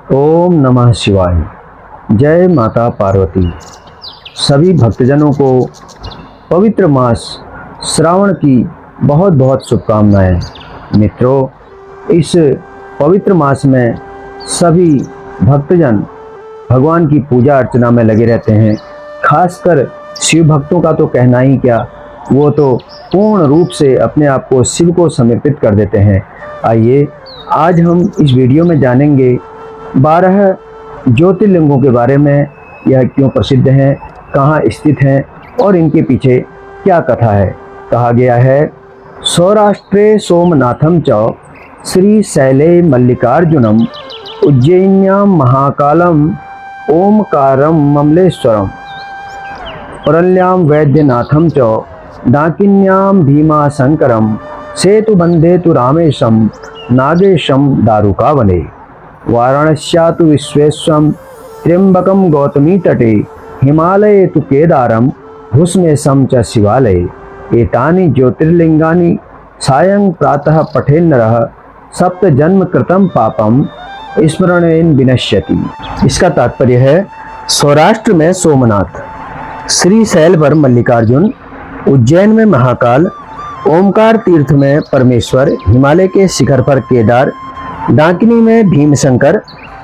ओम नमः शिवाय। जय माता पार्वती। सभी भक्तजनों को पवित्र मास श्रावण की बहुत बहुत शुभकामनाएं। मित्रों, इस पवित्र मास में सभी भक्तजन भगवान की पूजा अर्चना में लगे रहते हैं। खासकर शिव भक्तों का तो कहना ही क्या, वो तो पूर्ण रूप से अपने आप को शिव को समर्पित कर देते हैं। आइए आज हम इस वीडियो में जानेंगे 12 ज्योतिर्लिंगों के बारे में। यह क्यों प्रसिद्ध हैं, कहाँ स्थित हैं और इनके पीछे क्या कथा है। कहा गया है, सौराष्ट्रे सोमनाथम च श्री शैले मल्लिकार्जुनम उज्जैन्यां महाकालम ओमकारम ममलेश्वरम परल्यां वैद्यनाथम च डाकिन्यां भीमाशंकरम सेतुबंधे तु रामेशम नागेशम दारुकावने वाराणस्या तु विश्वेश्वरं त्र्यंबकं गौतमी तटे हिमालये तु केदारम भुस्मेशं च शिवालये एतानि ज्योतिर्लिंगानि सायं प्रातः पठेन्नरः सप्त जन्म कृतं पापम स्मरणेन विनश्यति। इसका तात्पर्य है, सौराष्ट्र में सोमनाथ, श्रीशैल पर मल्लिकार्जुन, उज्जैन में महाकाल, ओमकार तीर्थ में परमेश्वर, हिमालय के शिखर पर केदार, डाकिनी में भीमशंकर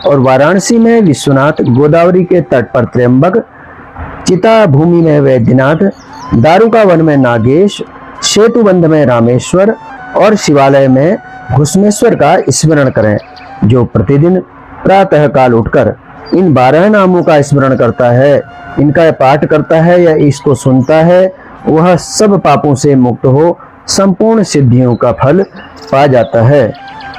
और वाराणसी में विश्वनाथ, गोदावरी के तट पर त्र्यंबक, चिता भूमि में वैद्यनाथ, दारुका वन में नागेश, सेतुबंध में रामेश्वर और शिवालय में भुस्मेश्वर का स्मरण करें। जो प्रतिदिन प्रातः काल उठकर इन 12 नामों का स्मरण करता है, इनका पाठ करता है या इसको सुनता है, वह सब पापों से मुक्त हो संपूर्ण सिद्धियों का फल पा जाता है।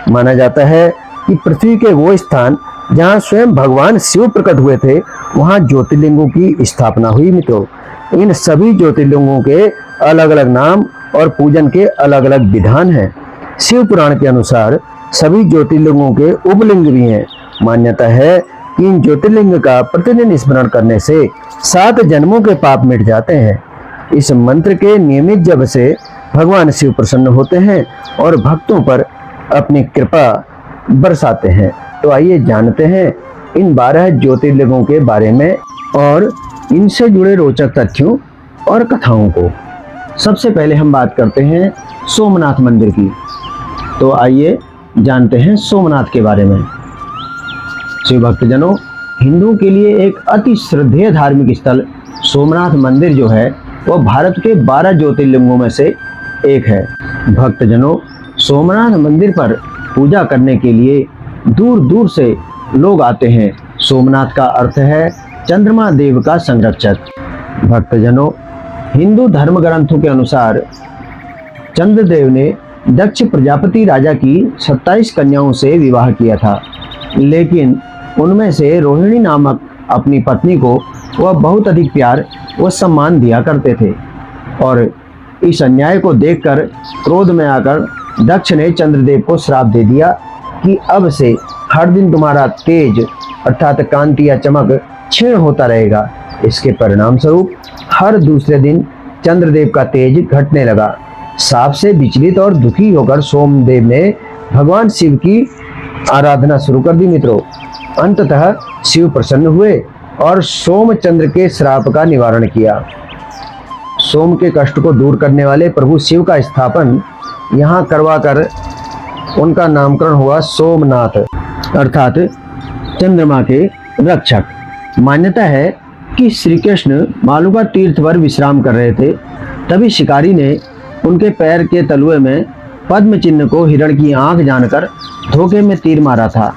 माना जाता है कि पृथ्वी के वो स्थान जहाँ स्वयं भगवान शिव प्रकट हुए थे, वहाँ ज्योतिर्लिंगों की स्थापना हुई। मित्रों, इन सभी ज्योतिर्लिंगों के अलग अलग नाम और पूजन के अलग अलग विधान हैं। शिव पुराण के अनुसार सभी ज्योतिर्लिंगों के उपलिंग भी हैं। मान्यता है कि इन ज्योतिर्लिंग का प्रतिदिन स्मरण करने से 7 जन्मों के पाप मिट जाते हैं। इस मंत्र के नियमित जप से भगवान शिव प्रसन्न होते हैं और भक्तों पर अपनी कृपा बरसाते हैं। तो आइए जानते हैं इन 12 ज्योतिर्लिंगों के बारे में और इनसे जुड़े रोचक तथ्यों और कथाओं को। सबसे पहले हम बात करते हैं सोमनाथ मंदिर की। तो आइए जानते हैं सोमनाथ के बारे में। शिव भक्तजनों, हिंदुओं के लिए एक अति श्रद्धेय धार्मिक स्थल सोमनाथ मंदिर जो है, वह भारत के 12 ज्योतिर्लिंगों में से एक है। भक्तजनों, सोमनाथ मंदिर पर पूजा करने के लिए दूर दूर से लोग आते हैं। सोमनाथ का अर्थ है चंद्रमा देव का संरक्षक। भक्तजनों, हिंदू धर्म ग्रंथों के अनुसार चंद्रदेव ने दक्ष प्रजापति राजा की 27 कन्याओं से विवाह किया था, लेकिन उनमें से रोहिणी नामक अपनी पत्नी को वह बहुत अधिक प्यार व सम्मान दिया करते थे। और इस अन्याय को देखकर क्रोध में आकर दक्ष ने चंद्रदेव को श्राप दे दिया कि अब से हर दिन तुम्हारा तेज अर्थात कांति या चमक क्षीण होता रहेगा। इसके परिणाम स्वरूप हर दूसरे दिन चंद्रदेव का तेज घटने लगा। साप से विचलित और दुखी होकर सोमदेव ने भगवान शिव की आराधना शुरू कर दी। मित्रों, अंततः शिव प्रसन्न हुए और सोमचंद्र के श्राप का निवारण किया। सोम के कष्ट को दूर करने वाले प्रभु शिव का स्थापन यहाँ करवाकर उनका नामकरण हुआ सोमनाथ, अर्थात चंद्रमा के रक्षक। मान्यता है कि श्री कृष्ण मालूका तीर्थ पर विश्राम कर रहे थे, तभी शिकारी ने उनके पैर के तलुए में पद्म चिन्ह को हिरण की आंख जानकर धोखे में तीर मारा था।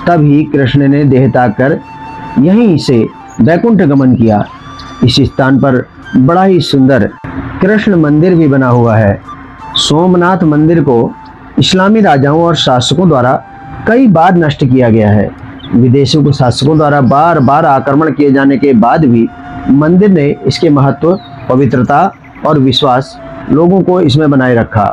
तभी कृष्ण ने देह त्याग कर यहीं से वैकुंठ गमन किया। इस स्थान पर बड़ा ही सुंदर कृष्ण मंदिर भी बना हुआ है। सोमनाथ मंदिर को इस्लामी राजाओं और शासकों द्वारा कई बार नष्ट किया गया है। विदेशों के शासकों द्वारा बार बार आक्रमण किए जाने के बाद भी मंदिर ने इसके महत्व, पवित्रता और विश्वास लोगों को इसमें बनाए रखा।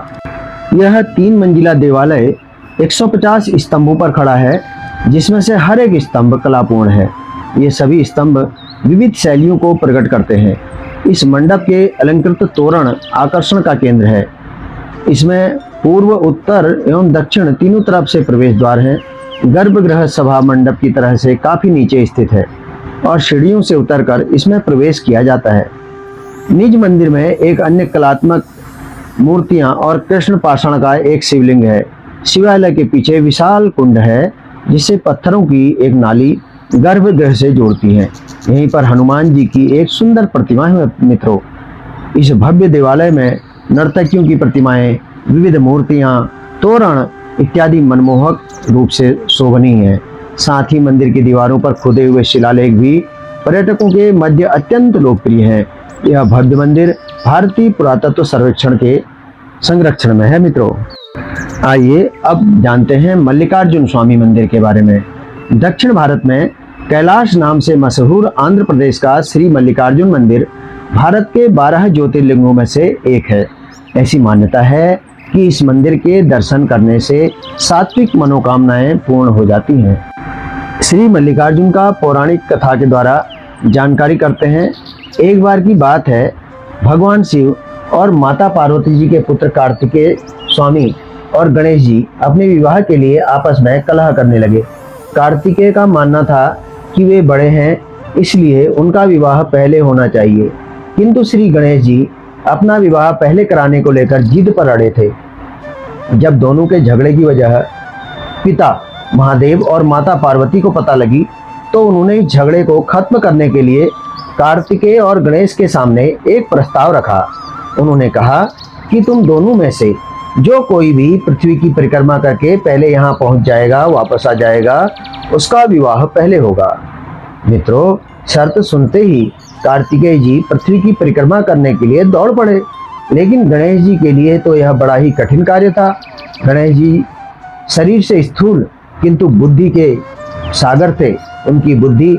यह 3 मंजिला देवालय 150 स्तंभों पर खड़ा है, जिसमें से हर एक स्तंभ कलापूर्ण है। ये सभी स्तंभ विविध शैलियों को प्रकट करते हैं। इस मंडप के अलंकृत तोरण आकर्षण का केंद्र है। इसमें पूर्व, उत्तर एवं दक्षिण तीनों तरफ से प्रवेश द्वार हैं। गर्भगृह सभा मंडप की तरह से काफी नीचे स्थित है और सीढ़ियों से उतरकर इसमें प्रवेश किया जाता है। निज मंदिर में एक अन्य कलात्मक मूर्तियां और कृष्ण पाषाण का एक शिवलिंग है। शिवालय के पीछे विशाल कुंड है जिसे पत्थरों की एक नाली गर्भगृह से जोड़ती है। यहीं पर हनुमान जी की एक सुंदर प्रतिमा है मित्रों। इस भव्य देवालय में नर्तकियों की प्रतिमाएं, विविध मूर्तियां, तोरण इत्यादि मनमोहक रूप से शोभनीय है। साथ ही मंदिर की दीवारों पर खुदे हुए शिलालेख भी पर्यटकों के मध्य अत्यंत लोकप्रिय हैं। यह भव्य मंदिर भारतीय पुरातत्व सर्वेक्षण के संरक्षण में है मित्रों। आइए अब जानते हैं मल्लिकार्जुन स्वामी मंदिर के बारे में। दक्षिण भारत में कैलाश नाम से मशहूर आंध्र प्रदेश का श्री मल्लिकार्जुन मंदिर भारत के 12 ज्योतिर्लिंगों में से एक है। ऐसी मान्यता है कि इस मंदिर के दर्शन करने से सात्विक मनोकामनाएं पूर्ण हो जाती हैं। श्री मल्लिकार्जुन का पौराणिक कथा के द्वारा जानकारी करते हैं। एक बार की बात है, भगवान शिव और माता पार्वती जी के पुत्र कार्तिकेय स्वामी और गणेश जी अपने विवाह के लिए आपस में कलह करने लगे। कार्तिकेय का मानना था कि वे बड़े हैं, इसलिए उनका विवाह पहले होना चाहिए, किंतु श्री गणेश जी अपना विवाह पहले कराने को लेकर जिद पर अड़े थे। जब दोनों के झगड़े की वजह पिता महादेव और माता पार्वती को पता लगी, तो उन्होंने इस झगड़े को खत्म करने के लिए कार्तिकेय और गणेश के सामने एक प्रस्ताव रखा। उन्होंने कहा कि तुम दोनों में से जो कोई भी पृथ्वी की परिक्रमा करके पहले यहाँ पहुँच जाएगा, वापस आ जाएगा, उसका विवाह पहले होगा। मित्रों, शर्त सुनते ही कार्तिकेय जी पृथ्वी की परिक्रमा करने के लिए दौड़ पड़े, लेकिन गणेश जी के लिए तो यह बड़ा ही कठिन कार्य था। गणेश जी शरीर से स्थूल किंतु बुद्धि के सागर थे। उनकी बुद्धि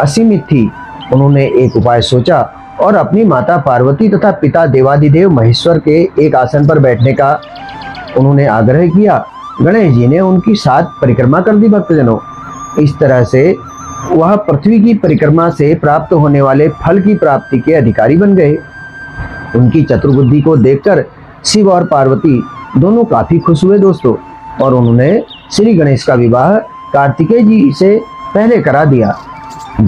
असीमित थी। उन्होंने एक उपाय सोचा और अपनी माता पार्वती तथा पिता देवादिदेव महेश्वर के एक आसन पर बैठने का उन्होंने आग्रह किया। गणेश जी ने उनकी 7 परिक्रमा कर दी भक्तजनों। इस तरह से वह पृथ्वी की परिक्रमा से प्राप्त होने वाले फल की प्राप्ति के अधिकारी बन गए। उनकी चतुर्बुद्धि को देखकर शिव और पार्वती दोनों काफी खुश हुए दोस्तों, और उन्होंने श्री गणेश का विवाह कार्तिकेय जी से पहले करा दिया।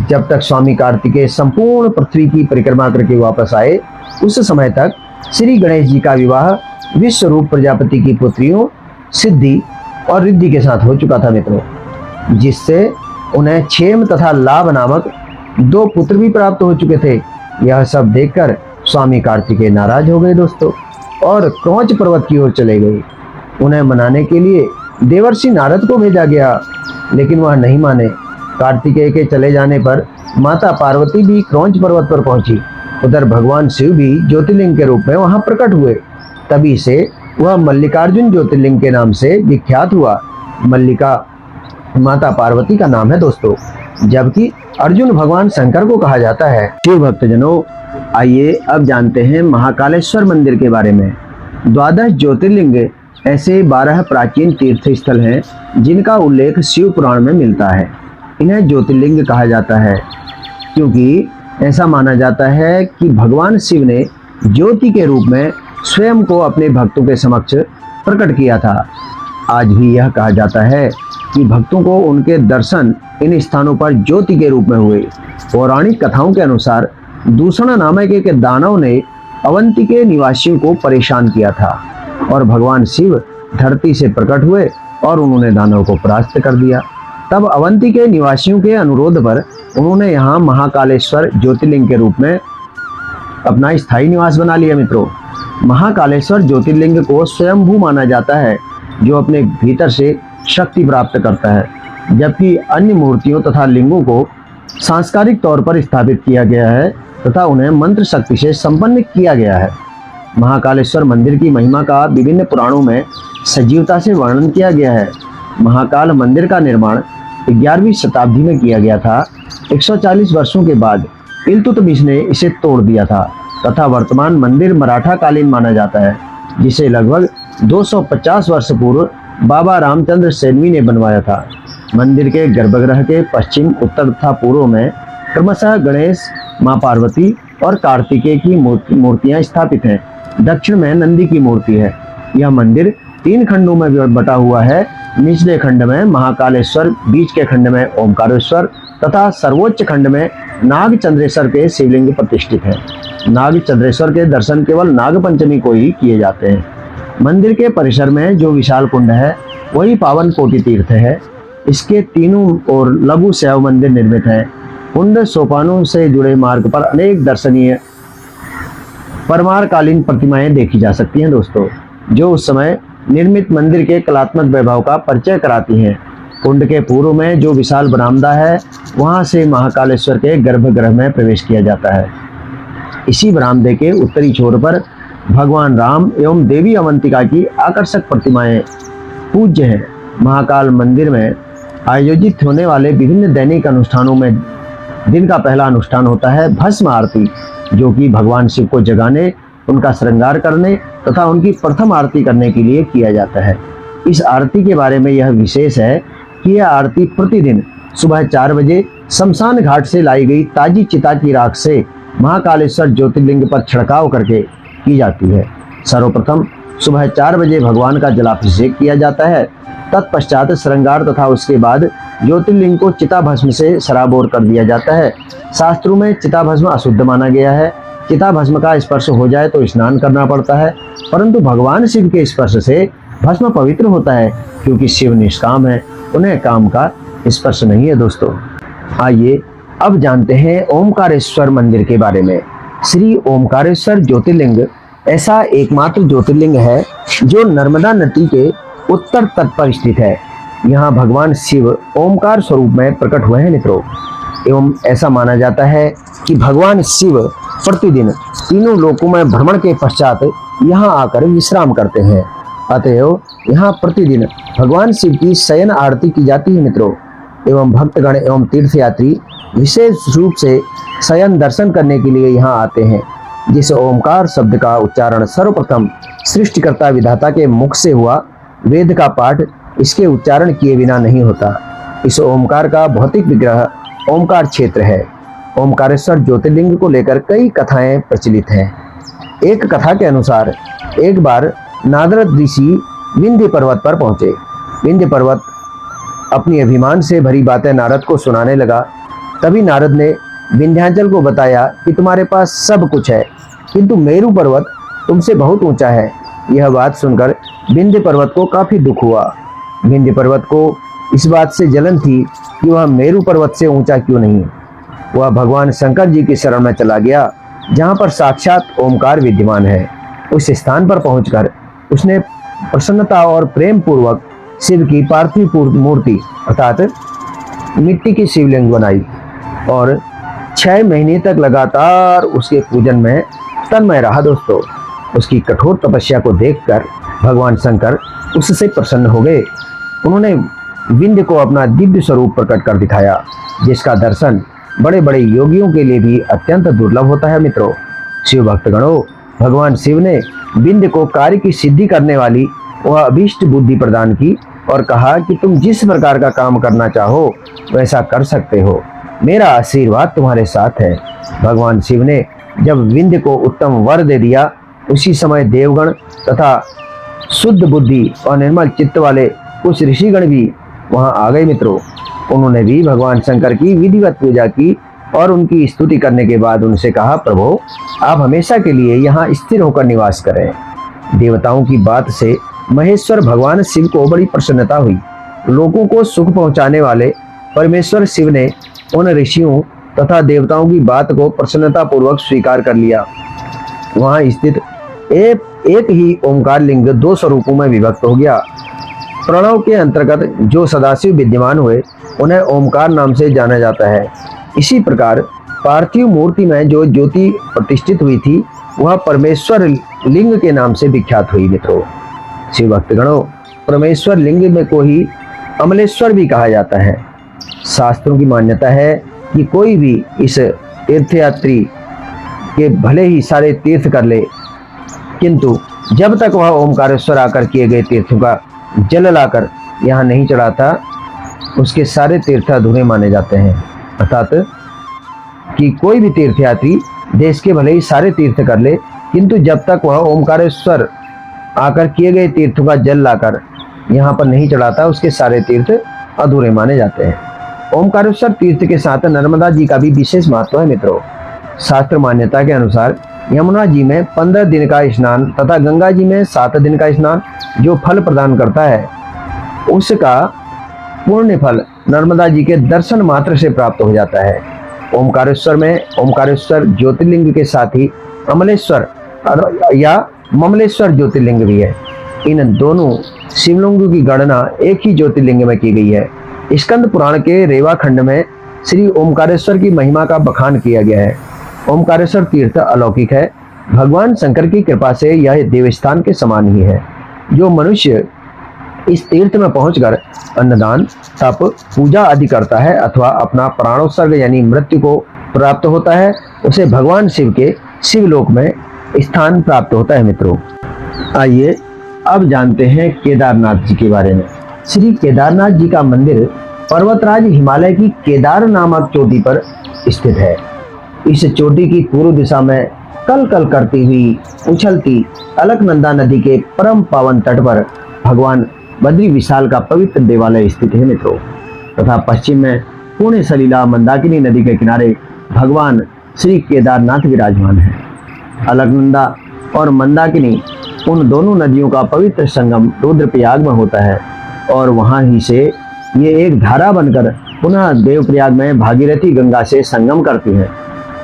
जब तक स्वामी कार्तिकेय संपूर्ण पृथ्वी की परिक्रमा करके वापस आए, उस समय तक श्री गणेश जी का विवाह विश्वरूप प्रजापति की पुत्रियों सिद्धि और रिद्धि के साथ हो चुका था मित्रों, जिससे उन्हें क्षेम तथा लाभ नामक 2 पुत्र भी प्राप्त हो चुके थे। यह सब देखकर स्वामी कार्तिकेय नाराज हो गए दोस्तों और क्रौंच पर्वत की ओर चले गए। उन्हें मनाने के लिए देवर्षि नारद को भेजा गया, लेकिन वह नहीं माने। कार्तिकेय के चले जाने पर माता पार्वती भी क्रौंच पर्वत पर पहुंची। उधर भगवान शिव भी ज्योतिर्लिंग के रूप में वहां प्रकट हुए। तभी से वह मल्लिकार्जुन ज्योतिर्लिंग के नाम से विख्यात हुआ। मल्लिका माता पार्वती का नाम है दोस्तों, जबकि अर्जुन भगवान शंकर को कहा जाता है। शिव भक्तजनों, आइए अब जानते हैं महाकालेश्वर मंदिर के बारे में। 12 ज्योतिर्लिंग ऐसे 12 प्राचीन तीर्थ स्थल हैं जिनका उल्लेख शिव पुराण में मिलता है। इन्हें ज्योतिर्लिंग कहा जाता है क्योंकि ऐसा माना जाता है कि भगवान शिव ने ज्योति के रूप में स्वयं को अपने भक्तों के समक्ष प्रकट किया था। आज भी यह कहा जाता है कि भक्तों को उनके दर्शन इन स्थानों पर ज्योति के रूप में हुए। पौराणिक कथाओं के अनुसार दूषण नामक एक दानव ने अवंती के निवासियों को परेशान किया था और भगवान शिव धरती से प्रकट हुए और उन्होंने दानव को परास्त कर दिया। तब अवंती के निवासियों के अनुरोध पर उन्होंने यहाँ महाकालेश्वर ज्योतिर्लिंग के रूप में अपना स्थायी निवास बना लिया मित्रों। महाकालेश्वर ज्योतिर्लिंग को स्वयंभू माना जाता है, जो अपने भीतर से शक्ति प्राप्त करता है, जबकि अन्य मूर्तियों तथा लिंगों को सांस्कारिक तौर पर स्थापित किया गया है तथा उन्हें मंत्र शक्ति से संपन्न किया गया है। महाकालेश्वर मंदिर की महिमा का विभिन्न पुराणों में सजीवता से वर्णन किया गया है। महाकाल मंदिर का निर्माण 11वीं शताब्दी में किया गया था। 140 वर्षों के बाद इल्तुतमिश ने इसे तोड़ दिया था तथा वर्तमान मंदिर मराठा कालीन माना जाता है, जिसे लगभग 250 वर्ष पूर्व बाबा रामचंद्र सेनवी ने बनवाया था। मंदिर के गर्भगृह के पश्चिम, उत्तर तथा पूर्व में क्रमशः गणेश, मां पार्वती और कार्तिकेय की मूर्तियां स्थापित हैं। दक्षिण में नंदी की मूर्ति है। यह मंदिर 3 खंडों में बटा हुआ है निचले खंड में महाकालेश्वर, बीच के खंड में ओमकारेश्वर तथा सर्वोच्च खंड में नागचंद्रेश्वर के शिवलिंग प्रतिष्ठित है। नागचंद्रेश्वर के दर्शन केवल नाग पंचमी को ही किए जाते हैं। मंदिर के परिसर में जो विशाल कुंड है वही पावन कोटि तीर्थ है। इसके तीनों ओर लघु शैव मंदिर निर्मित है। कुंड सोपानों से जुड़े मार्ग पर अनेक दर्शनीय परमारकालीन प्रतिमाएं देखी जा सकती हैं दोस्तों, जो उस समय निर्मित मंदिर के कलात्मक वैभव का परिचय कराती हैं। कुंड के पूर्व में जो विशाल बरामदा है वहां से महाकालेश्वर के गर्भगृह में प्रवेश किया जाता है। इसी बरामदे के उत्तरी छोर पर भगवान राम एवं देवी अवंतिका की आकर्षक प्रतिमाएं पूज्य हैं। महाकाल मंदिर में आयोजित होने वाले विभिन्न दैनिक अनुष्ठानों में दिन का पहला अनुष्ठान होता है भस्म आरती, जो कि भगवान शिव को जगाने, उनका श्रृंगार करने तथा उनकी प्रथम आरती करने के लिए किया जाता है। इस आरती के बारे में यह विशेष है कि यह आरती प्रतिदिन सुबह 4 बजे शमशान घाट से लाई गई ताजी चिता की राख से महाकालेश्वर ज्योतिर्लिंग पर छिड़काव करके की जाती है। सर्वप्रथम सुबह 4 बजे भगवान का जलाभिषेक किया जाता है। तत्पश्चात श्रृंगार तथा उसके बाद ज्योतिर्लिंग को चिता भस्म से सराबोर कर दिया जाता है। शास्त्रों में चिता भस्म अशुद्ध माना गया है। चिता भस्म का स्पर्श हो जाए तो स्नान करना पड़ता है, परंतु भगवान शिव के स्पर्श से भस्म पवित्र होता है, क्योंकि शिव निष्काम है, उन्हें काम का स्पर्श नहीं है दोस्तों। आइए अब जानते हैं ओमकारेश्वर मंदिर के बारे में। श्री ओमकारेश्वर ज्योतिर्लिंग ऐसा एकमात्र ज्योतिर्लिंग है जो नर्मदा नदी के उत्तर तट पर स्थित है। यहाँ भगवान शिव ओमकार स्वरूप में प्रकट हुए हैं मित्रों, एवं ऐसा माना जाता है कि भगवान शिव प्रतिदिन तीनों लोकों में भ्रमण के पश्चात यहाँ आकर विश्राम करते हैं। अतएव यहाँ प्रतिदिन भगवान शिव की शयन आरती की जाती है मित्रों, एवं भक्तगण एवं तीर्थयात्री विशेष रूप से शयन दर्शन करने के लिए यहाँ आते हैं। जिस ओमकार शब्द का उच्चारण सर्वप्रथम सृष्टिकर्ता विधाता के मुख से हुआ, वेद का पाठ इसके उच्चारण किए बिना नहीं होता। इस ओमकार का भौतिक विग्रह ओमकार क्षेत्र है। ओमकारेश्वर ज्योतिर्लिंग को लेकर कई कथाएं प्रचलित हैं। एक कथा के अनुसार एक बार नारद ऋषि विंध्य पर्वत पर पहुंचे। विंध्य पर्वत अपनी अभिमान से भरी बातें नारद को सुनाने लगा। तभी नारद ने विंध्याचल को बताया कि तुम्हारे पास सब कुछ है, किंतु मेरु पर्वत तुमसे बहुत ऊंचा है। यह बात सुनकर विंध्य पर्वत को काफी दुख हुआ। विंध्य पर्वत को इस बात से जलन थी कि वह मेरु पर्वत से ऊंचा क्यों नहीं। वह भगवान शंकर जी की शरण में चला गया, जहाँ पर साक्षात ओमकार विद्यमान है। उस स्थान पर पहुंचकर उसने प्रसन्नता और प्रेम पूर्वक शिव की पार्थिव मूर्ति अर्थात मिट्टी की शिवलिंग बनाई और 6 महीने तक लगातार उसके पूजन में तन्मय रहा दोस्तों। उसकी कठोर तपस्या को देखकर भगवान शंकर उससे प्रसन्न हो गए। उन्होंने विंध्य को अपना दिव्य स्वरूप प्रकट कर दिखाया, जिसका दर्शन बड़े बड़े योगियों के लिए भी अत्यंत दुर्लभ होता है मित्रों। शिव भक्तगणों, भगवान शिव ने विंध्य को कार्य की सिद्धि करने वाली वह अभीष्ट बुद्धि प्रदान की और कहा कि तुम जिस प्रकार का काम करना चाहो वैसा कर सकते हो, मेरा आशीर्वाद तुम्हारे साथ है। भगवान शिव ने जब विंध्य को उत्तम वर दे दिया, उसी समय देवगण तथा शुद्ध बुद्धि और निर्मल चित्त वाले कुछ ऋषिगण भी वहां आ गए मित्रों। उन्होंने भी भगवान शंकर की विधिवत पूजा की और उनकी स्तुति करने के बाद उनसे कहा, प्रभु आप हमेशा के लिए यहाँ स्थिर होकर निवास करें। देवताओं की बात से महेश्वर भगवान शिव को बड़ी प्रसन्नता हुई। लोगों को सुख पहुंचाने वाले परमेश्वर शिव ने उन ऋषियों तथा देवताओं की बात को प्रसन्नता पूर्वक स्वीकार कर लिया। वहां स्थित एक ही ओमकार लिंग 2 स्वरूपों में विभक्त हो गया। प्रणव के अंतर्गत जो सदाशिव विद्यमान हुए उन्हें ओमकार नाम से जाना जाता है। इसी प्रकार पार्थिव मूर्ति में जो ज्योति प्रतिष्ठित हुई थी वह परमेश्वर लिंग के नाम से विख्यात हुई मित्रों। शिव भक्तगणों, परमेश्वर लिंग में को ही अमलेश्वर भी कहा जाता है। शास्त्रों की मान्यता है कि कोई भी इस तीर्थयात्री के भले ही सारे तीर्थ कर ले, किंतु जब तक वह ओमकारेश्वर आकर किए गए तीर्थों का जल लाकर यहाँ नहीं चढ़ाता, उसके सारे तीर्थ अधूरे माने जाते हैं। अर्थात कि कोई भी तीर्थयात्री देश के भले ही सारे तीर्थ कर ले, किंतु जब तक वह ओमकारेश्वर आकर किए गए तीर्थों का जल लाकर यहाँ पर नहीं चढ़ाता उसके सारे तीर्थ अधूरे माने जाते हैं। ओमकारेश्वर तीर्थ के साथ नर्मदा जी का भी विशेष महत्व है मित्रों। शास्त्र मान्यता के अनुसार यमुना जी में 15 दिन का स्नान तथा गंगा जी में 7 दिन का स्नान जो फल प्रदान करता है, उसका पुण्य फल नर्मदा जी के दर्शन मात्र से प्राप्त हो जाता है। ओमकारेश्वर में ओमकारेश्वर ज्योतिर्लिंग के साथ ही अमलेश्वर या ममलेश्वर ज्योतिर्लिंग भी है। इन दोनों शिवलिंगों की गणना एक ही ज्योतिर्लिंग में की गई है। स्कंद पुराण के रेवा खंड में श्री ओमकारेश्वर की महिमा का बखान किया गया है। ओमकारेश्वर तीर्थ अलौकिक है। भगवान शंकर की कृपा से यह देवस्थान के समान ही है। जो मनुष्य इस तीर्थ में पहुंचकर अन्नदान, तप, पूजा आदि करता है अथवा अपना प्राणोत्सर्ग यानी मृत्यु को प्राप्त होता है, उसे भगवान शिव के शिवलोक में स्थान प्राप्त होता है मित्रों। आइए अब जानते हैं केदारनाथ जी के बारे में। श्री केदारनाथ जी का मंदिर पर्वतराज हिमालय की केदार नामक चोटी पर स्थित है। इस चोटी की पूर्व दिशा में कल कल करती हुई उछलती अलकनंदा नदी के परम पावन तट पर भगवान बद्री विशाल का पवित्र देवालय स्थित है मित्रों, तथा पश्चिम में पुण्य सलीला मंदाकिनी नदी के किनारे भगवान श्री केदारनाथ विराजमान है। अलकनंदा और मंदाकिनी उन दोनों नदियों का पवित्र संगम रुद्रप्रयाग में होता है और वहां ही से ये एक धारा बनकर पुनः देवप्रयाग में भागीरथी गंगा से संगम करती है।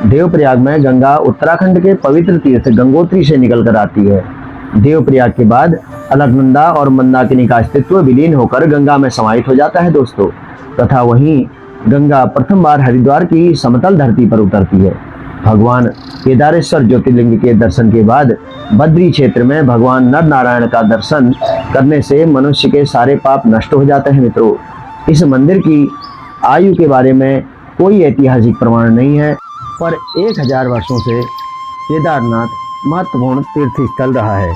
देवप्रयाग में गंगा उत्तराखंड के पवित्र तीर्थ गंगोत्री से निकलकर आती है। देवप्रयाग के बाद अलकनंदा और मंदाकिनी का अस्तित्व विलीन होकर गंगा में समाहित हो जाता है दोस्तों, तथा वहीं गंगा प्रथम बार हरिद्वार की समतल धरती पर उतरती है। भगवान केदारेश्वर ज्योतिर्लिंग के दर्शन के बाद बद्री क्षेत्र में भगवान नर नारायण का दर्शन करने से मनुष्य के सारे पाप नष्ट हो जाते हैं मित्रों। इस मंदिर की आयु के बारे में कोई ऐतिहासिक प्रमाण नहीं है, पर 1000 वर्षों से केदारनाथ महत्वपूर्ण तीर्थ स्थल रहा है।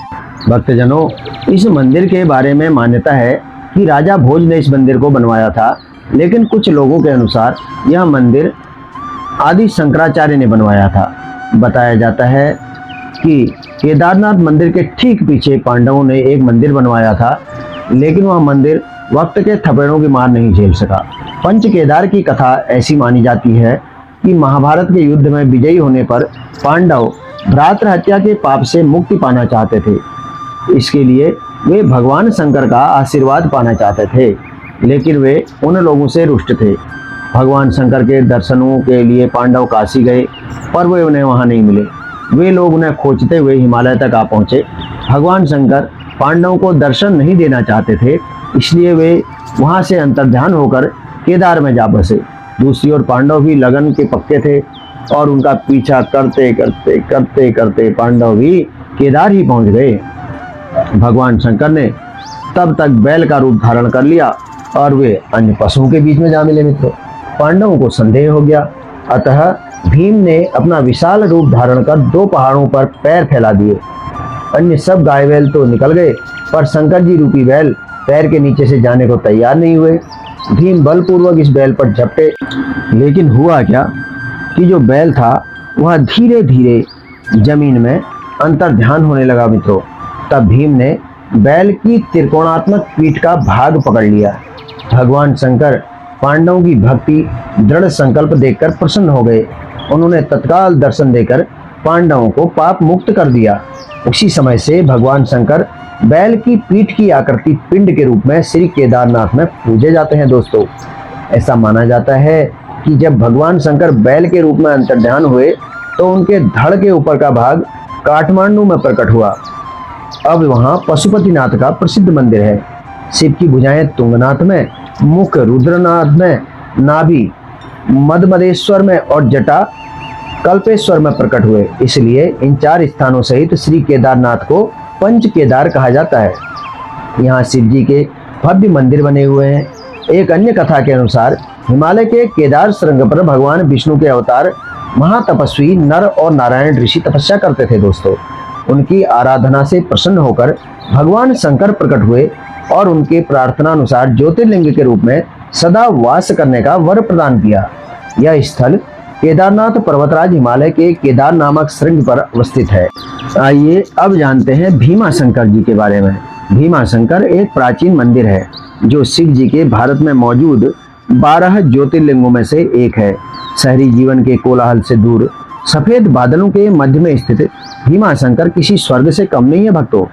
भक्तजनों, इस मंदिर के बारे में मान्यता है कि राजा भोज ने इस मंदिर को बनवाया था, लेकिन कुछ लोगों के अनुसार यह मंदिर आदि शंकराचार्य ने बनवाया था। बताया जाता है कि केदारनाथ मंदिर के ठीक पीछे पांडवों ने एक मंदिर बनवाया था, लेकिन वह मंदिर वक्त के थपेड़ों की मार नहीं झेल सका। पंच केदार की कथा ऐसी मानी जाती है कि महाभारत के युद्ध में विजयी होने पर पांडव भ्रातृ हत्या के पाप से मुक्ति पाना चाहते थे। इसके लिए वे भगवान शंकर का आशीर्वाद पाना चाहते थे, लेकिन वे उन लोगों से रुष्ट थे। भगवान शंकर के दर्शनों के लिए पांडव काशी गए, पर वे उन्हें वहां नहीं मिले। वे लोग उन्हें खोजते हुए हिमालय तक आ पहुंचे। भगवान शंकर पांडवों को दर्शन नहीं देना चाहते थे, इसलिए वे वहां से अंतर्ध्यान होकर केदार में जा बसे। दूसरी ओर पांडव भी लगन के पक्के थे और उनका पीछा करते करते करते करते पांडव भी केदार ही पहुंच गए। भगवान शंकर ने तब तक बैल का रूप धारण कर लिया और वे अन्य पशुओं के बीच में जा मिले मित्रों। पांडवों को संदेह हो गया, अतः भीम ने अपना विशाल रूप धारण कर 2 पहाड़ों पर पैर फैला दिए। अन्य सब गाय बैल तो निकल गए, पर शंकर जी रूपी बैल पैर के नीचे से जाने को तैयार नहीं हुए। भीम बलपूर्वक इस बैल पर झपटे, लेकिन हुआ क्या कि जो बैल था वह धीरे धीरे जमीन में अंतर्ध्यान होने लगा मित्रों। तब भीम ने बैल की त्रिकोणात्मक पीठ का भाग पकड़ लिया। भगवान शंकर पांडवों की भक्ति दृढ़ संकल्प देखकर प्रसन्न हो गए। उन्होंने तत्काल दर्शन देकर पांडवों को पाप मुक्त कर दिया। उसी समय से भगवान शंकर बैल की पीठ की आकृति पिंड के रूप में श्री केदारनाथ में पूजे जाते हैं दोस्तों। ऐसा माना जाता है कि जब भगवान शंकर बैल के रूप में अंतर्ध्यान हुए तो उनके धड़ के ऊपर का भाग काठमांडू में प्रकट हुआ। अब वहां पशुपतिनाथ का प्रसिद्ध मंदिर है। शिव की भुजाएं तुंगनाथ में, मुख रुद्रनाथ में, नाभि मदमदेश्वर में और जटा कल्पेश्वर में प्रकट हुए। इसलिए इन 4 स्थानों सहित श्री केदारनाथ को पंच केदार कहा जाता है। यहाँ शिव जी के भव्य मंदिर बने हुए हैं। एक अन्य कथा के अनुसार हिमालय के केदार श्रृंग पर भगवान विष्णु के अवतार महातपस्वी नर और नारायण ऋषि तपस्या करते थे दोस्तों। उनकी आराधना से प्रसन्न होकर भगवान शंकर प्रकट हुए और उनके प्रार्थना अनुसार ज्योतिर्लिंग के रूप में सदा वास करने का वर प्रदान किया। यह स्थल केदारनाथ पर्वतराज हिमालय के केदार नामक श्रृंग पर अवस्थित है। आइए अब जानते हैं भीमा शंकर जी के बारे में। भीमाशंकर एक प्राचीन मंदिर है जो शिव जी के भारत में मौजूद 12 ज्योतिर्लिंगों में से एक है। शहरी जीवन के कोलाहल से दूर सफेद बादलों के मध्य में स्थित भीमाशंकर किसी स्वर्ग से कम नहीं है भक्तों।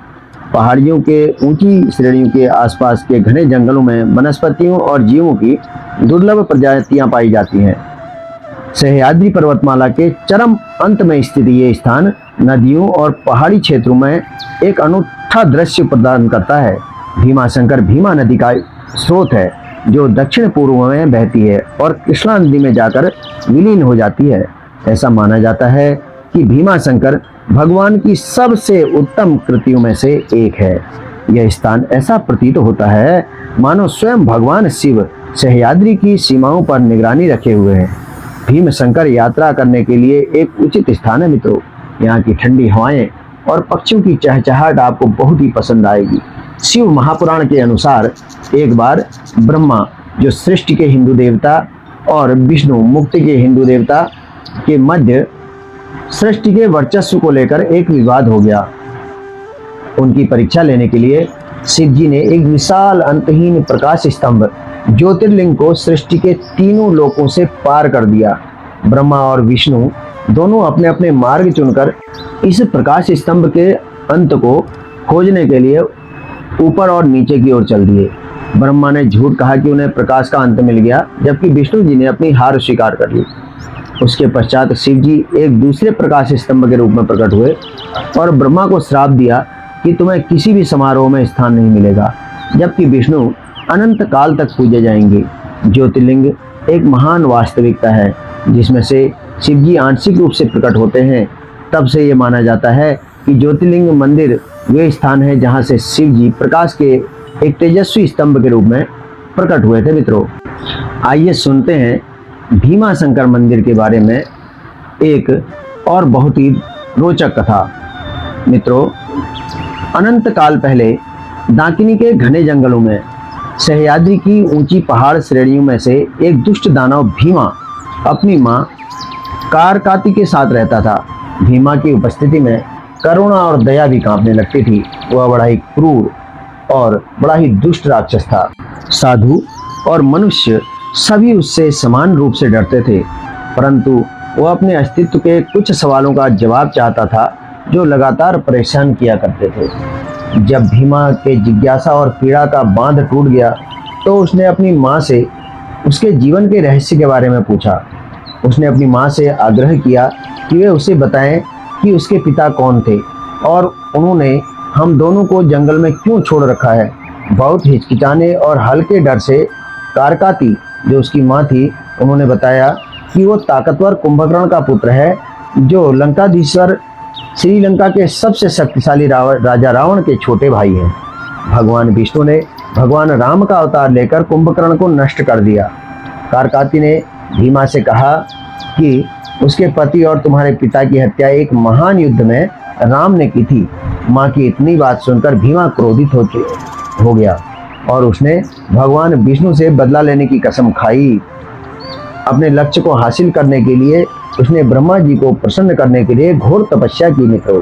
पहाड़ियों के ऊंची श्रेणियों के आसपास के घने जंगलों में वनस्पतियों और जीवों की दुर्लभ प्रजातियां पाई जाती हैं। सह्याद्री पर्वतमाला के चरम अंत में स्थित ये स्थान नदियों और पहाड़ी क्षेत्रों में एक अनूठा दृश्य प्रदान करता है। भीमाशंकर भीमा नदी का स्रोत है जो दक्षिण पूर्व में बहती है और कृष्णा नदी में जाकर विलीन हो जाती है। ऐसा माना जाता है कि भीमाशंकर भगवान की सबसे उत्तम कृतियों में से एक है। यह स्थान ऐसा प्रतीत होता है मानो स्वयं भगवान शिव सह्याद्री की सीमाओं पर निगरानी रखे हुए हैं। भीमशंकर यात्रा करने के लिए एक उचित स्थान है मित्रों। यहाँ की ठंडी हवाएं और पक्षियों की चहचहाहट आपको बहुत ही पसंद आएगी। शिव महापुराण के अनुसार एक बार ब्रह्मा जो सृष्टि के हिंदू देवता और विष्णु मुक्ति के हिंदू देवता के मध्य सृष्टि के वर्चस्व को लेकर एक विवाद हो गया। उनकी परीक्षा लेने के लिए शिव जी ने एक विशाल अंतहीन प्रकाश स्तंभ ज्योतिर्लिंग को सृष्टि के तीनों लोकों से पार कर दिया। ब्रह्मा और विष्णु दोनों अपने अपने मार्ग चुनकर इस प्रकाश स्तंभ के अंत को खोजने के लिए ऊपर और नीचे की ओर चल दिए। ब्रह्मा ने झूठ कहा कि उन्हें प्रकाश का अंत मिल गया, जबकि विष्णु जी ने अपनी हार स्वीकार कर ली। उसके पश्चात शिव जी एक दूसरे प्रकाश स्तंभ के रूप में प्रकट हुए और ब्रह्मा को श्राप दिया कि तुम्हें किसी भी समारोह में स्थान नहीं मिलेगा, जबकि विष्णु अनंत काल तक पूजे जाएंगे। ज्योतिर्लिंग एक महान वास्तविकता है जिसमें से शिव जी आंशिक रूप से प्रकट होते हैं। तब से ये माना जाता है कि ज्योतिर्लिंग मंदिर वे स्थान है जहाँ से शिव जी प्रकाश के एक तेजस्वी स्तंभ के रूप में प्रकट हुए थे। मित्रों, आइए सुनते हैं भीमाशंकर मंदिर के बारे में एक और बहुत ही रोचक कथा। मित्रों, अनंत काल पहले दाकिनी के घने जंगलों में सह्याद्री की ऊंची पहाड़ श्रेणियों में से एक दुष्ट दानव भीमा अपनी मां कारकाती के साथ रहता था। भीमा की उपस्थिति में करुणा और दया भी कांपने लगती थी। वह बड़ा ही क्रूर और बड़ा ही दुष्ट राक्षस था। साधु और मनुष्य सभी उससे समान रूप से डरते थे, परंतु वह अपने अस्तित्व के कुछ सवालों का जवाब चाहता था जो लगातार परेशान किया करते थे। जब भीमा के जिज्ञासा और पीड़ा का बांध टूट गया तो उसने अपनी माँ से उसके जीवन के रहस्य के बारे में पूछा। उसने अपनी माँ से आग्रह किया कि वे उसे बताएं कि उसके पिता कौन थे और उन्होंने हम दोनों को जंगल में क्यों छोड़ रखा है। बहुत हिचकिचाने और हल्के डर से कारकाती जो उसकी माँ थी, उन्होंने बताया कि वो ताकतवर कुंभकर्ण का पुत्र है जो लंकाधीश्वर श्रीलंका के सबसे शक्तिशाली राजा रावण के छोटे भाई हैं। भगवान विष्णु ने भगवान राम का अवतार लेकर कुंभकर्ण को नष्ट कर दिया। कारकाती ने भीमा से कहा कि उसके पति और तुम्हारे पिता की हत्या एक महान युद्ध में राम ने की थी। माँ की इतनी बात सुनकर भीमा क्रोधित हो गया और उसने भगवान विष्णु से बदला लेने की कसम खाई। अपने लक्ष्य को हासिल करने के लिए उसने ब्रह्मा जी को प्रसन्न करने के लिए घोर तपस्या की। मित्रों,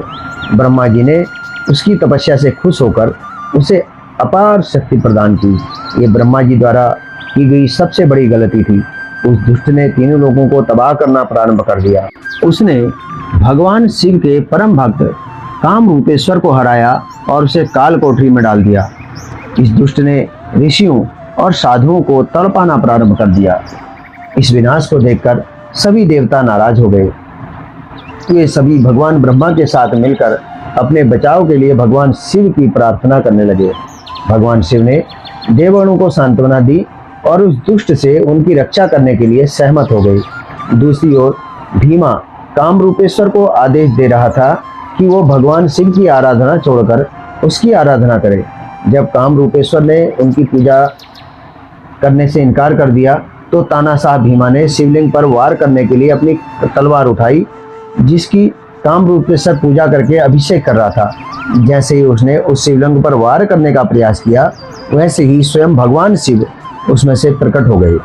ब्रह्मा जी ने उसकी तपस्या से खुश होकर उसे अपार शक्ति प्रदान की। ये ब्रह्मा जी द्वारा की गई सबसे बड़ी गलती थी। उस दुष्ट ने तीनों लोगों को तबाह करना प्रारंभ कर दिया। उसने भगवान शिव के परम भक्त काम रूपेश्वर को हराया और उसे काल कोठरी में डाल दिया। इस दुष्ट ने ऋषियों और साधुओं को तड़पाना प्रारंभ कर दिया। इस विनाश को देखकर सभी देवता नाराज हो गए। वे सभी भगवान ब्रह्मा के साथ मिलकर अपने बचाव के लिए भगवान शिव की प्रार्थना करने लगे। भगवान शिव ने देवगणों को सांत्वना दी और उस दुष्ट से उनकी रक्षा करने के लिए सहमत हो गए। दूसरी ओर भीमा कामरूपेश्वर को आदेश दे रहा था कि वो भगवान शिव की आराधना छोड़कर उसकी आराधना करे। जब कामरूपेश्वर ने उनकी पूजा करने से इनकार कर दिया तो तानाशाह भीमा ने शिवलिंग पर वार करने के लिए अपनी तलवार उठाई, जिसकी कामरूपेश्वर पूजा करके अभिषेक कर रहा था। जैसे ही उसने उस शिवलिंग पर वार करने का प्रयास किया, वैसे ही स्वयं भगवान शिव उसमें से प्रकट हो गए।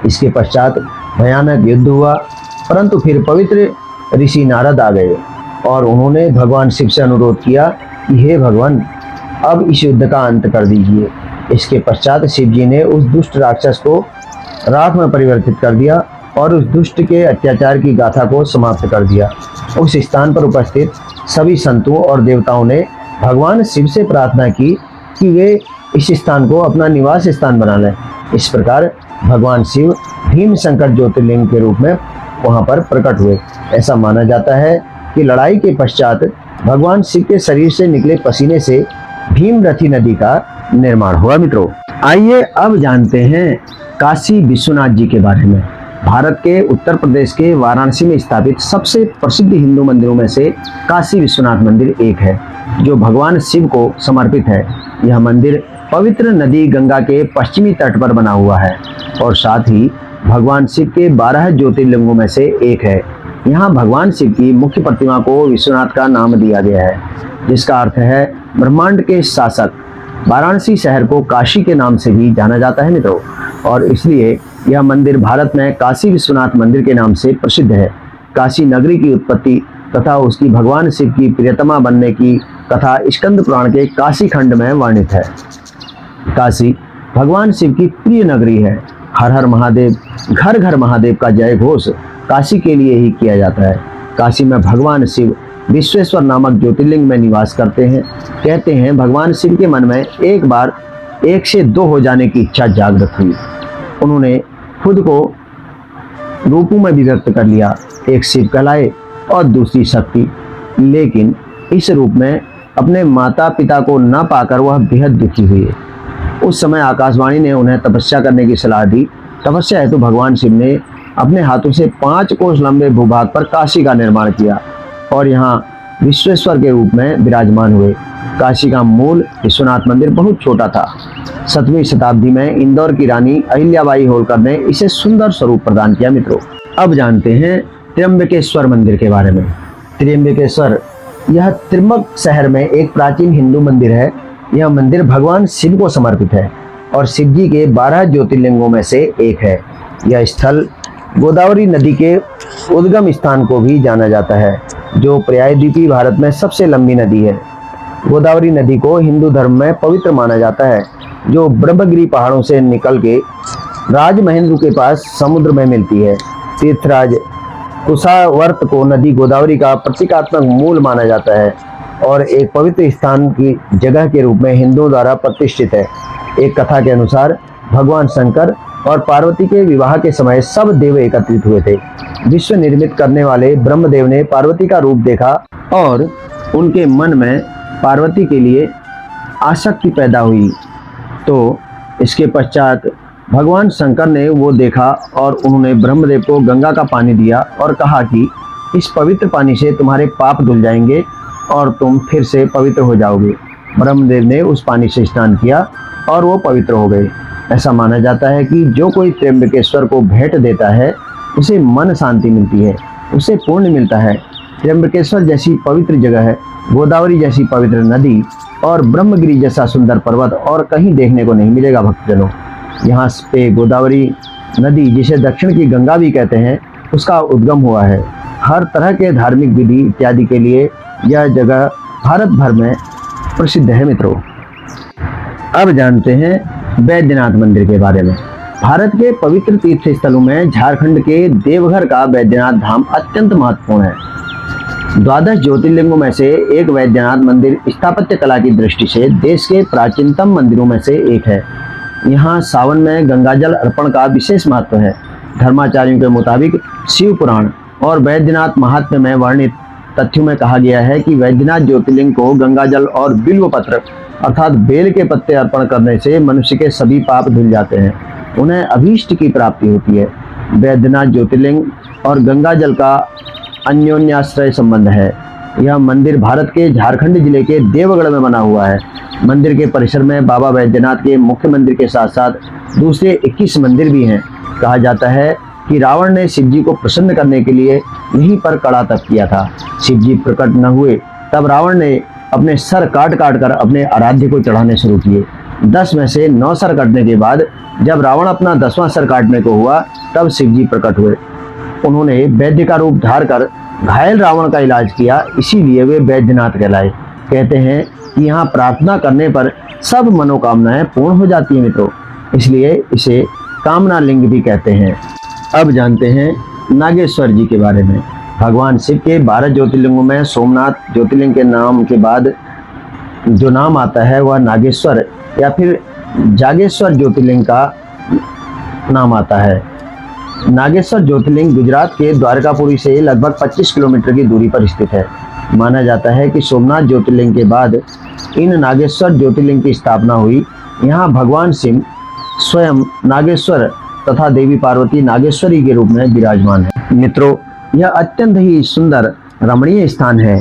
इसके पश्चात भयानक युद्ध हुआ, परंतु फिर पवित्र ऋषि नारद आ गए और उन्होंने भगवान शिव से अनुरोध किया कि हे भगवान, अब इस युद्ध का अंत कर दीजिए। इसके पश्चात शिव जी ने उस दुष्ट राक्षस को राख में परिवर्तित कर दिया और उस दुष्ट के अत्याचार की गाथा को समाप्त कर दिया। उस स्थान पर उपस्थित सभी संतों और देवताओं ने भगवान शिव से प्रार्थना की कि वे इस स्थान को अपना निवास स्थान बना लें। इस प्रकार भगवान शिव भीम शंकर ज्योतिर्लिंग के रूप में वहां पर प्रकट हुए। ऐसा माना जाता है कि लड़ाई के पश्चात भगवान शिव के शरीर से निकले पसीने से भीमरथी नदी का निर्माण हुआ। मित्रों, आइए अब जानते हैं काशी विश्वनाथ जी के बारे में। भारत के उत्तर प्रदेश के वाराणसी में स्थापित सबसे प्रसिद्ध हिंदू मंदिरों में से काशी विश्वनाथ मंदिर एक है, जो भगवान शिव को समर्पित है। यह मंदिर पवित्र नदी गंगा के पश्चिमी तट पर बना हुआ है और साथ ही भगवान शिव के 12 ज्योतिर्लिंगों में से एक है। यहाँ भगवान शिव की मुख्य प्रतिमा को विश्वनाथ का नाम दिया गया है, जिसका अर्थ है ब्रह्मांड के शासक। वाराणसी शहर को काशी के नाम से भी जाना जाता है मित्रों, और इसलिए यह मंदिर भारत में काशी विश्वनाथ मंदिर के नाम से प्रसिद्ध है। काशी नगरी की उत्पत्ति तथा उसकी भगवान शिव की प्रियतमा बनने की कथा स्कंद पुराण के काशी खंड में वर्णित है। काशी भगवान शिव की प्रिय नगरी है। हर हर महादेव, घर घर महादेव का जय घोष काशी के लिए ही किया जाता है। काशी में भगवान शिव विश्वेश्वर नामक ज्योतिर्लिंग में निवास करते हैं। कहते हैं भगवान शिव के मन में एक बार 1 से 2 हो जाने की इच्छा जागृत हुई। उन्होंने खुद को रूपों में विभक्त कर लिया, एक शिव कहलाए और दूसरी शक्ति। लेकिन इस रूप में अपने माता पिता को न पाकर वह बेहद दुखी हुए। उस समय आकाशवाणी ने उन्हें तपस्या करने की सलाह दी। तपस्या हेतु भगवान शिव ने अपने हाथों से 5 कोस लंबे भूभाग पर काशी का निर्माण किया और यहाँ विश्वेश्वर के रूप में विराजमान हुए। काशी का मूल विश्वनाथ मंदिर बहुत छोटा था। 7वीं शताब्दी में इंदौर की रानी अहिल्याबाई होलकर ने इसे सुंदर स्वरूप प्रदान किया। मित्रों, अब जानते हैं त्र्यंबकेश्वर मंदिर के बारे में। त्र्यंबकेश्वर यह त्रिम्बक शहर में एक प्राचीन हिंदू मंदिर है। यह मंदिर भगवान शिव को समर्पित है और शिव जी के 12 ज्योतिर्लिंगों में से एक है। यह स्थल गोदावरी नदी के उद्गम स्थान को भी जाना जाता है, जो प्रायद्वीपीय भारत में सबसे लंबी नदी है। गोदावरी नदी को हिंदू धर्म में पवित्र माना जाता है, जो ब्रह्मगिरी पहाड़ों से निकल के राजमहेंद्र के पास समुद्र में मिलती है। तीर्थराज कुशावर्त को नदी गोदावरी का प्रतीकात्मक मूल माना जाता है और एक पवित्र स्थान की जगह के रूप में हिंदुओं द्वारा प्रतिष्ठित है। एक कथा के अनुसार भगवान शंकर और पार्वती के विवाह के समय सब देव एकत्रित हुए थे। विश्व निर्मित करने वाले ब्रह्मदेव ने पार्वती का रूप देखा और उनके मन में पार्वती के लिए आसक्ति पैदा हुई। तो इसके पश्चात भगवान शंकर ने वो देखा और उन्होंने ब्रह्मदेव को गंगा का पानी दिया और कहा कि इस पवित्र पानी से तुम्हारे पाप धुल जाएंगे और तुम फिर से पवित्र हो जाओगे। ब्रह्मदेव ने उस पानी से स्नान किया और वो पवित्र हो गए। ऐसा माना जाता है कि जो कोई त्र्यंबकेश्वर को भेंट देता है उसे मन शांति मिलती है, उसे पुण्य मिलता है। त्र्यंबकेश्वर जैसी पवित्र जगह है, गोदावरी जैसी पवित्र नदी और ब्रह्मगिरी जैसा सुंदर पर्वत और कहीं देखने को नहीं मिलेगा। भक्तजनों, यहाँ पे गोदावरी नदी, जिसे दक्षिण की गंगा भी कहते हैं, उसका उद्गम हुआ है। हर तरह के धार्मिक विधि इत्यादि के लिए यह जगह भारत भर में प्रसिद्ध है। मित्रों, अब जानते हैं बैद्यनाथ मंदिर के बारे में। भारत के पवित्र तीर्थ स्थलों में झारखंड के देवघर का बैद्यनाथ धाम अत्यंत महत्वपूर्ण है। 12 ज्योतिर्लिंगों में से एक बैद्यनाथ मंदिर स्थापत्य कला की दृष्टि से देश के प्राचीनतम मंदिरों में से एक है। यहाँ सावन में गंगाजल अर्पण का विशेष महत्व है। धर्माचार्यों के मुताबिक शिव पुराण और बैद्यनाथ महात्म्य में वर्णित तथ्यों में कहा गया है कि बैद्यनाथ ज्योतिर्लिंग को गंगाजल और बिल्व पत्र अर्थात बेल के पत्ते अर्पण करने से मनुष्य के सभी पाप धुल जाते हैं, उन्हें अभीष्ट की प्राप्ति होती है। बैद्यनाथ ज्योतिर्लिंग और गंगाजल का अन्योन्याश्रय संबंध है। यह मंदिर भारत के झारखंड जिले के देवगढ़ में बना हुआ है। मंदिर के परिसर में बाबा बैद्यनाथ के मुख्य मंदिर के साथ साथ दूसरे 21 मंदिर भी हैं। कहा जाता है कि रावण ने शिव जी को प्रसन्न करने के लिए यहीं पर कड़ा तप किया था। शिव जी प्रकट न हुए तब रावण ने अपने सर काट काट कर अपने आराध्य को चढ़ाने शुरू किए। 10 में से 9 सर कटने के बाद जब रावण अपना 10वां सर काटने को हुआ तब शिव जी प्रकट हुए। उन्होंने वैद्य का रूप धार कर घायल रावण का इलाज किया, इसीलिए वे बैद्यनाथ कहलाए। कहते हैं कि यहाँ प्रार्थना करने पर सब मनोकामनाएं पूर्ण हो जाती हैं मित्रों, इसलिए इसे कामना लिंग भी कहते हैं। अब जानते हैं नागेश्वर जी के बारे में। भगवान शिव के 12 ज्योतिर्लिंगों में सोमनाथ ज्योतिर्लिंग के नाम के बाद जो नाम आता है वह नागेश्वर या फिर जागेश्वर ज्योतिर्लिंग का नाम आता है। नागेश्वर ज्योतिर्लिंग गुजरात के द्वारकापुरी से लगभग 25 किलोमीटर की दूरी पर स्थित है। माना जाता है कि सोमनाथ ज्योतिर्लिंग के बाद इन नागेश्वर ज्योतिर्लिंग की स्थापना हुई। यहाँ भगवान शिव स्वयं नागेश्वर तथा देवी पार्वती नागेश्वरी के रूप में विराजमान है। मित्रों, यह अत्यंत ही सुंदर रमणीय स्थान है।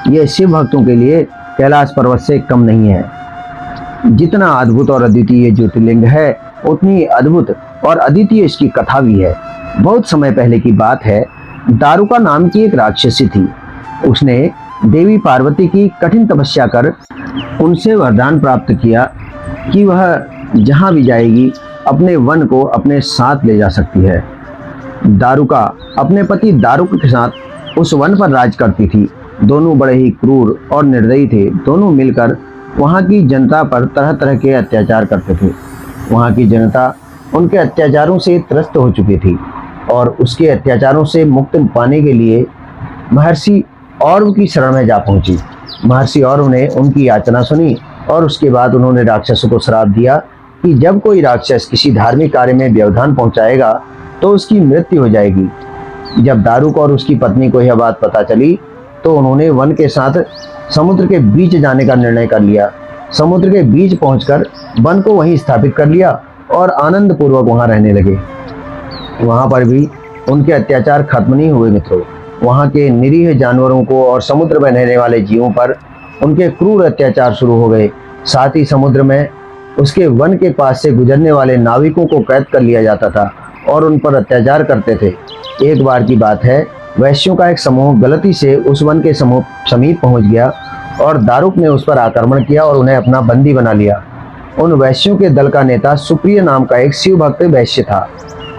यह शिव भक्तों के लिए कैलाश पर्वत से कम नहीं है। जितना अद्भुत और अद्वितीय ज्योतिर्लिंग है उतनी अद्भुत और अद्वितीय इसकी कथा भी है। बहुत समय पहले की बात है, दारुका नाम की एक राक्षसी थी। उसने देवी पार्वती की कठिन तपस्या कर उनसे वरदान प्राप्त किया कि वह जहाँ भी जाएगी अपने वन को अपने साथ ले जा सकती है। दारुका अपने पति दारुक के साथ उस वन पर राज करती थी। दोनों बड़े ही क्रूर और निर्दयी थे। दोनों मिलकर वहाँ की जनता पर तरह तरह के अत्याचार करते थे। वहाँ की जनता उनके अत्याचारों से त्रस्त हो चुकी थी और उसके अत्याचारों से मुक्ति पाने के लिए महर्षि औरव की शरण में जा पहुंची। महर्षि औरव ने उनकी याचना सुनी और उसके बाद उन्होंने राक्षसों को श्राप दिया कि जब कोई राक्षस किसी धार्मिक कार्य में व्यवधान पहुंचाएगा तो उसकी मृत्यु हो जाएगी। जब दारुक और उसकी पत्नी को यह बात पता चली तो उन्होंने वन के साथ समुद्र के बीच जाने का निर्णय कर लिया। समुद्र के बीच पहुंचकर वन को वहीं स्थापित कर लिया और आनंद पूर्वक वहां रहने लगे। वहां पर भी उनके अत्याचार खत्म नहीं हुए मित्रों। वहां के निरीह जानवरों को और समुद्र में रहने वाले जीवों पर उनके क्रूर अत्याचार शुरू हो गए। साथ ही समुद्र में उसके वन के पास से गुजरने वाले नाविकों को कैद कर लिया जाता था और उन पर अत्याचार करते थे। एक बार की बात है, वैश्यों का एक समूह गलती से उस वन के समीप पहुंच गया और दारुक ने उस पर आक्रमण किया और उन्हें अपना बंदी बना लिया। उन वैश्यों के दल का नेता सुप्रिय नाम का एक शिव भक्त वैश्य था।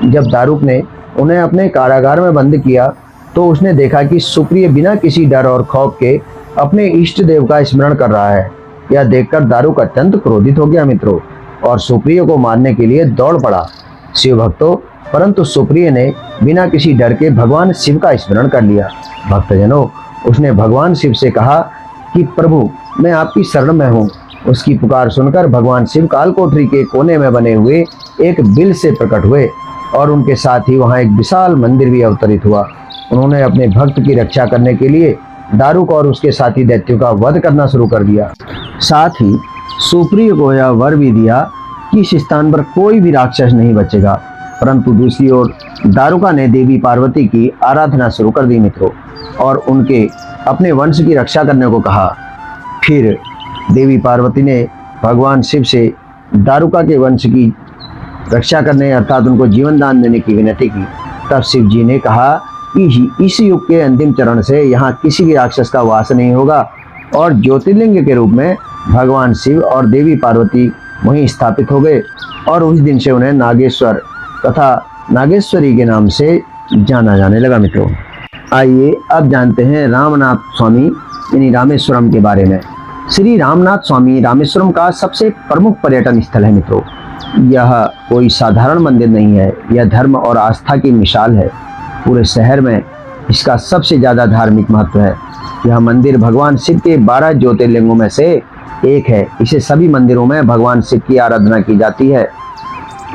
जब दारुक ने उन्हें अपने कारागार में बंद किया तो उसने देखा कि सुप्रिय बिना किसी डर और खौफ के अपने इष्ट देव का स्मरण कर रहा है। यह देखकर दारुक अत्यंत क्रोधित हो गया मित्रों और सुप्रिय को मारने के लिए दौड़ पड़ा। शिव भक्तों, परंतु सुप्रिय ने बिना किसी डर के भगवान शिव का स्मरण कर लिया। भक्तजनों, उसने भगवान शिव से कहा कि प्रभु, मैं आपकी शरण में हूँ। उसकी पुकार सुनकर भगवान शिव कालकोठरी के कोने में बने हुए एक बिल से प्रकट हुए और उनके साथ ही वहाँ एक विशाल मंदिर भी अवतरित हुआ। उन्होंने अपने भक्त की रक्षा करने के लिए दारुक और उसके साथी दैत्यों का वध करना शुरू कर दिया। साथ ही सुप्रिय को यह वर भी दिया कि इस स्थान पर कोई भी राक्षस नहीं बचेगा। परंतु दूसरी ओर दारुका ने देवी पार्वती की आराधना शुरू कर दी मित्रों और उनके अपने वंश की रक्षा करने को कहा। फिर देवी पार्वती ने भगवान शिव से दारुका के वंश की रक्षा करने अर्थात उनको जीवन दान देने की विनती की। तब शिव जी ने कहा कि इस युग के अंतिम चरण से यहाँ किसी भी राक्षस का वास नहीं होगा और ज्योतिर्लिंग के रूप में भगवान शिव और देवी पार्वती वहीं स्थापित हो गए और उस दिन से उन्हें नागेश्वर तथा नागेश्वरी के नाम से जाना जाने लगा मित्रों। आइए अब जानते हैं रामनाथ स्वामी यानी रामेश्वरम के बारे में। श्री रामनाथ स्वामी रामेश्वरम का सबसे प्रमुख पर्यटन स्थल है मित्रों। यह कोई साधारण मंदिर नहीं है, यह धर्म और आस्था की मिसाल है। पूरे शहर में इसका सबसे ज़्यादा धार्मिक महत्व है। यह मंदिर भगवान शिव के 12 ज्योतिर्लिंगों में से एक है। इसे सभी मंदिरों में भगवान शिव की आराधना की जाती है।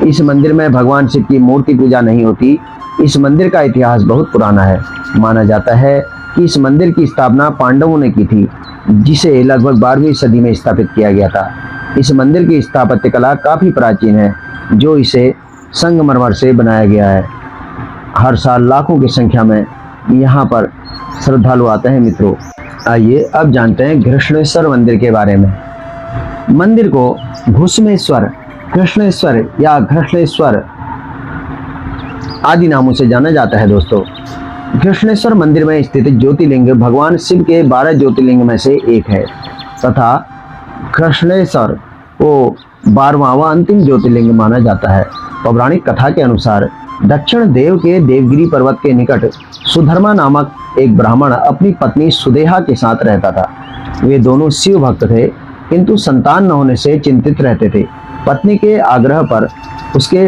इस मंदिर में भगवान शिव की मूर्ति पूजा नहीं होती। इस मंदिर का इतिहास बहुत पुराना है। माना जाता है कि इस मंदिर की स्थापना पांडवों ने की थी, जिसे लगभग 12वीं सदी में स्थापित किया गया था। इस मंदिर की स्थापत्य कला काफ़ी प्राचीन है, जो इसे संगमरमर से बनाया गया है। हर साल लाखों की संख्या में यहाँ पर श्रद्धालु आते हैं मित्रों। आइए अब जानते हैं घृष्णेश्वर मंदिर के बारे में। मंदिर को घुष्मेश्वर, कृष्णेश्वर या घृष्णेश्वर आदि नामों से जाना जाता है दोस्तों। घृष्णेश्वर मंदिर में स्थित ज्योतिर्लिंग भगवान शिव के 12 ज्योतिर्लिंग में से एक है तथा घृष्णेश्वर को 12वां व अंतिम ज्योतिर्लिंग माना जाता है। पौराणिक कथा के अनुसार दक्षिण देव के देवगिरी पर्वत के निकट सुधर्मा नामक एक ब्राह्मण अपनी पत्नी सुदेहा के साथ रहता था। वे दोनों शिव भक्त थे, किंतु संतान न होने से चिंतित रहते थे। पत्नी के आग्रह पर उसके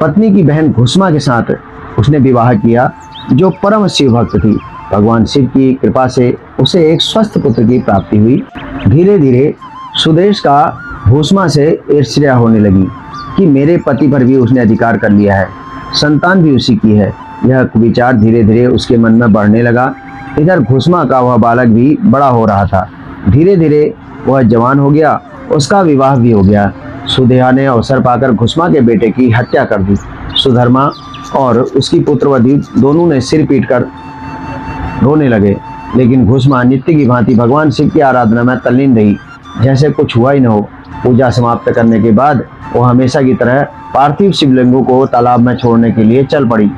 पत्नी की बहन घुसमा के साथ उसने विवाह किया, जो परम शिव भक्त थी। भगवान शिव की कृपा से उसे एक स्वस्थ पुत्र की प्राप्ति हुई। धीरे धीरे सुदेश का घुसमा से ईर्ष्या होने लगी कि मेरे पति पर भी उसने अधिकार कर लिया है, संतान भी उसी की है। यह विचार धीरे धीरे उसके मन में बढ़ने लगा। इधर घुसमा का वह बालक भी बड़ा हो रहा था। धीरे धीरे वह जवान हो गया, उसका विवाह भी हो गया। सुदेहा ने अवसर पाकर घुसमा के बेटे की हत्या कर दी। सुधर्मा और उसकी पुत्रवधि दोनों ने सिर पीटकर रोने लगे, लेकिन घुसमा नित्य की भांति भगवान शिव की आराधना में तल्लीन रही, जैसे कुछ हुआ ही न हो। पूजा समाप्त करने के बाद वह हमेशा की तरह पार्थिव शिवलिंगों को तालाब में छोड़ने के लिए चल पड़ी।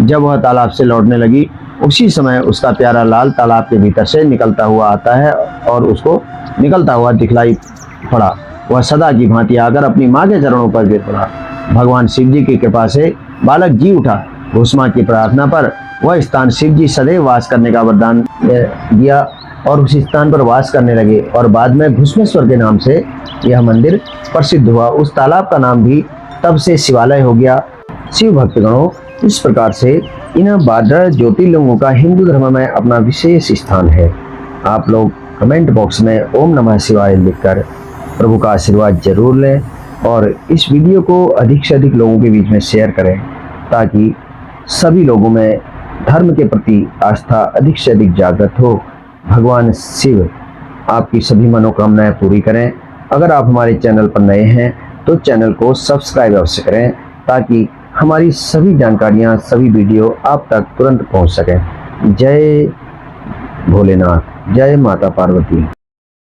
जब वह तालाब से लौटने लगी, उसी समय उसका प्यारा लाल तालाब के भीतर से निकलता हुआ आता है और उसको निकलता हुआ दिखलाई पड़ा। वह सदा की भांति आकर अपनी माँ के चरणों पर गिर पड़ा। भगवान शिव जी की कृपा से बालक जी उठा। घुसमा की प्रार्थना पर वह स्थान शिव जी सदैव वास करने का वरदान दिया और उस स्थान पर वास करने लगे और बाद में घुसमेश्वर के नाम से यह मंदिर प्रसिद्ध हुआ। उस तालाब का नाम भी तब से शिवालय हो गया। शिव भक्तगणों, इस प्रकार से इन 12 ज्योतिर्लिंगों का हिंदू धर्म में अपना विशेष स्थान है। आप लोग कमेंट बॉक्स में ओम नमः शिवाय लिखकर प्रभु का आशीर्वाद जरूर लें और इस वीडियो को अधिक से अधिक लोगों के बीच में शेयर करें, ताकि सभी लोगों में धर्म के प्रति आस्था अधिक से अधिक जागृत हो। भगवान शिव आपकी सभी मनोकामनाएं पूरी करें। अगर आप हमारे चैनल पर नए हैं तो चैनल को सब्सक्राइब अवश्य करें, ताकि हमारी सभी जानकारियां, सभी वीडियो आप तक तुरंत पहुंच सकें। जय भोलेनाथ, जय माता पार्वती।